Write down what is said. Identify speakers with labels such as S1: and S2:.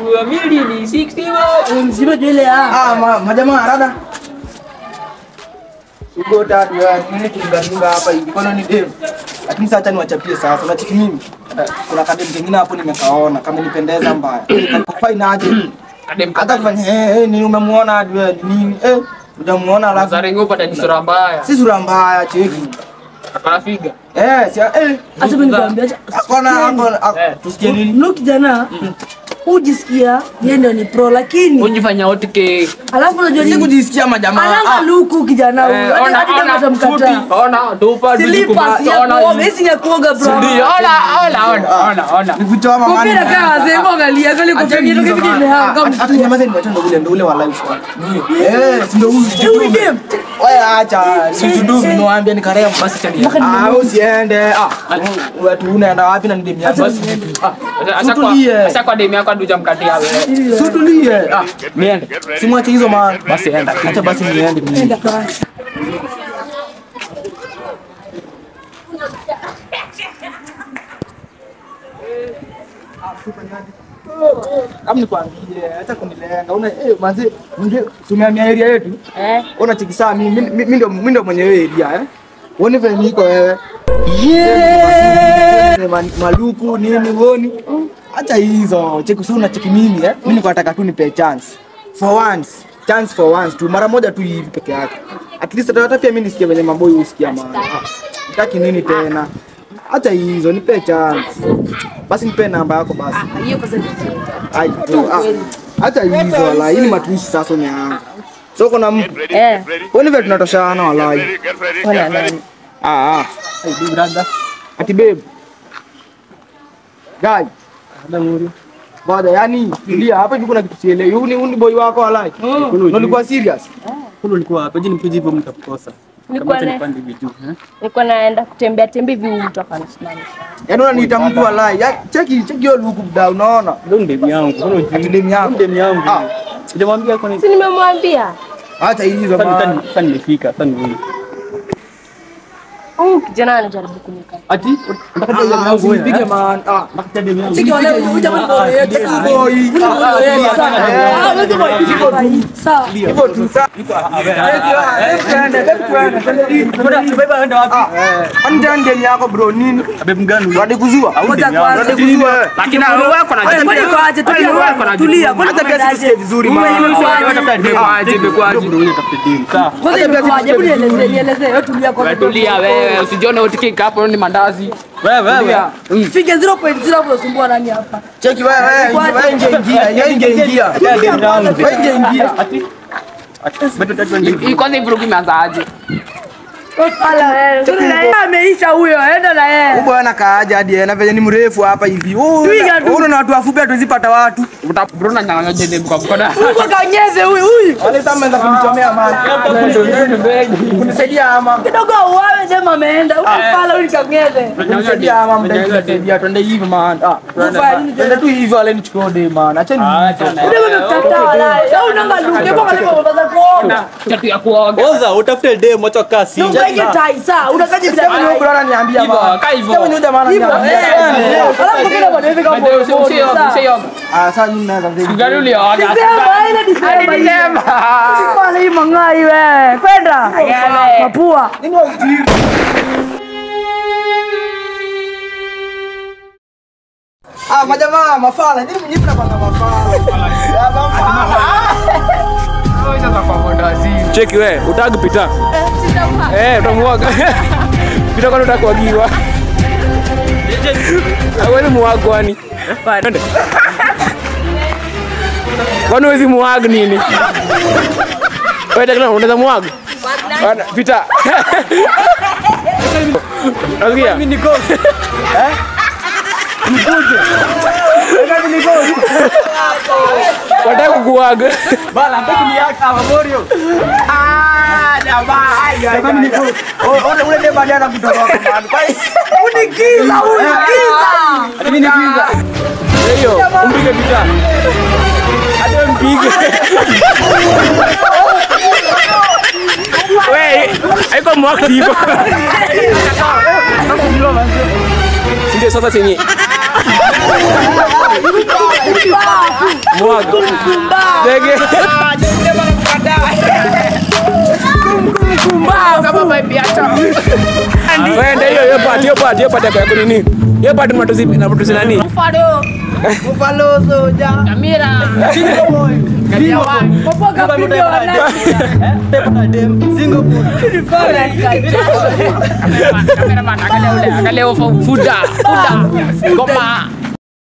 S1: 2 ni 60
S2: mzima ile
S3: majamaa rada. Ugo tatu nini kinga hapa hivi. Kono ni dem. Lakini sasa niwachapie sasa. Unachiki mimi. Kuna kadem kingine hapo nimekaona kama nipendeza mbaya. Fine aje.
S1: Kadem
S3: hata kufanya ni umemuona nini unamuona alafu
S1: Zarengo pata ni sura mbaya.
S3: Si sura mbaya cheki.
S1: Hapana figa.
S2: Acha mimi nikwambia
S3: hapana tusikie nini?
S2: Mlo kijana ujisikia yeye ndio ni pro lakini
S1: unjifanya otike.
S2: Alafu unajua
S3: nini kujisikia majamaa.
S2: Anaanza luku kijana huyu. Hadi kama utamkataa.
S1: Ona tupa
S2: ona. Wewe si kuoga bro.
S1: Ndio ona.
S3: Nikutoa mama.
S2: Kupira kama sema angalia kale kupenya ndio kitu kimehanga mtu.
S3: Hata nyamaza ni wachana ndio ule wa live squad. Ndio huyu. Wewe acha sizudu niwaambia ni karea basi chani. Usiende. Watu unaenda wapi na ndimi yako basi.
S1: Sasa kwa demu yako ndio mkatia wewe.
S3: Sutulie.
S1: Niende.
S3: Simwache hizo maana.
S1: Basi enda.
S3: Acha basi niende mimi.
S2: Enda basi.
S3: Kama nikwambie acha kunilenga. Una manzi tumehamia area yetu. Ona chikisa mimi ndio mwenye area Uone vile niko wewe. Maluku nini uoni? Acha hizo. Cheki sio unacheki mimi Mimi niko nataka tu nipe chance. Chance for once tu. Mara moja tu hivi peke yake. At least hata pia mimi nisikie venye mambo usikia maana. Nitaki nini tena? Acha hizo nipe chance. Basi nipe namba yako basi.
S2: Hiyo kwa
S3: sababu acha hizo wala. Hii ni matusi sasa umeanza. So kuna mtu. Uone vile tunatoshana wala.
S2: Wala nani?
S3: Hey big brother. Ati babe. Guy. Muri. Bada yani tulia hapa hivi kuna kitu sielewi. Uni boy wako walai. Ulikuwa serious?
S4: Ulikuwa hapa jini mkuji hivyo mtakosa.
S2: Nilikuwa naenda kutembea hivi mtu akanisimamisha.
S3: Yaani unaniita mtu walai. Cheki hiyo luku bda unaona?
S4: Ndio ndemi yangu. Ndemi yangu. Sijamwambia kwa nini?
S2: Si nimemwambia.
S3: Acha hizo bana.
S4: Sasa nimefika, sasa nini?
S2: Kijana anajaribu kunika.
S4: Ati unataka demu yangu wewe?
S3: Pige man.
S4: Nataka demu yangu.
S2: Siki wale kuja boy. Sawa.
S3: Hivyo tu sawa. Ndani yako bro nini?
S4: Abe mgani?
S3: Wadi kuzua. Wadi kuzua.
S1: Lakini wewe uko na jibu.
S2: Wewe aje tulia.
S3: Hata pia sisikie vizuri man.
S1: Aje
S4: Sawa.
S2: Hebu nieleze. Wewe tulia kwa.
S1: Tulia wewe, usijione utikika hapo ni mandazi.
S4: Wewe.
S2: Fika 0.0 hapo usumbua nani hapa?
S3: Cheki wewe ingia.
S4: Ati beto tatu ndio.
S1: Kwanza ivurugi imeanza aje?
S2: Wala wewe. Ameisha huyo, enda na yeye.
S3: Huyu bwana kaaja hadi na venye ni mrefu hapa hivi. Huyu na watu wafupi hatuzipata watu.
S1: Bruna nyang'anya jende kwa mkono.
S2: Huko kanyeze huyu.
S3: Wale sasa mmeanza kunichomea man. Kunisaidia ama.
S2: Kidogo uawe dema ameenda. Ukafala huyu kanyeze.
S3: Kunisaidia ama mtasaidia twende hivi man. Twende tu hivi wale nichukue dem man. Acheni.
S2: Ndio umekataa wala. Sasa unanga luke kwa kale unataka kuona.
S1: Kitu ya kuoga.
S4: Oza utafute dem acha kasi.
S2: Ungaje tai saa. Unakaje
S3: Sema ni huko bwana niambia man. Sema ni jamaa ananiambia.
S2: Alafu kile bwana hivi kama
S3: Sasa mimi naweza zaidi.
S1: Gari oga.
S2: Sema ile Disemba. Pale hii mangai wewe. Kwenda. Mapua.
S3: Nini wewe? Majamaa mafala. Nini mnapanga mafala?
S4: Cheki wewe, utaki pita. Utamuaga. Pita kwa utakuagiwa. Wewe ni muaga kwani? Twende. Kwani wewe muaga nini? Wewe ndio unaweza muaga? Pita. Nasikia? Mimi niko. Nikuje. Wewe niko. Wataka kukuaga.
S3: Bala, nataka niaka Mamorio. Jamaa, kama niko. Ule dem baada ya kutoka kwa man. Unikiza. Mimi nikiza.
S4: Hiyo, umpige pita. Hadi mpige. Wewe, haiko mwaka hivyo. Ndio sasa chenye. Mwaga. Dege.
S1: Kama pipe ya choo.
S4: Wende hiyo part ya kunini? Hiyo part mnatuzi nani?
S2: Buffalo soja.
S1: Kamera.
S2: Popoka video na.
S1: Kamera mana angalia ule. Angalia fuda. Goma.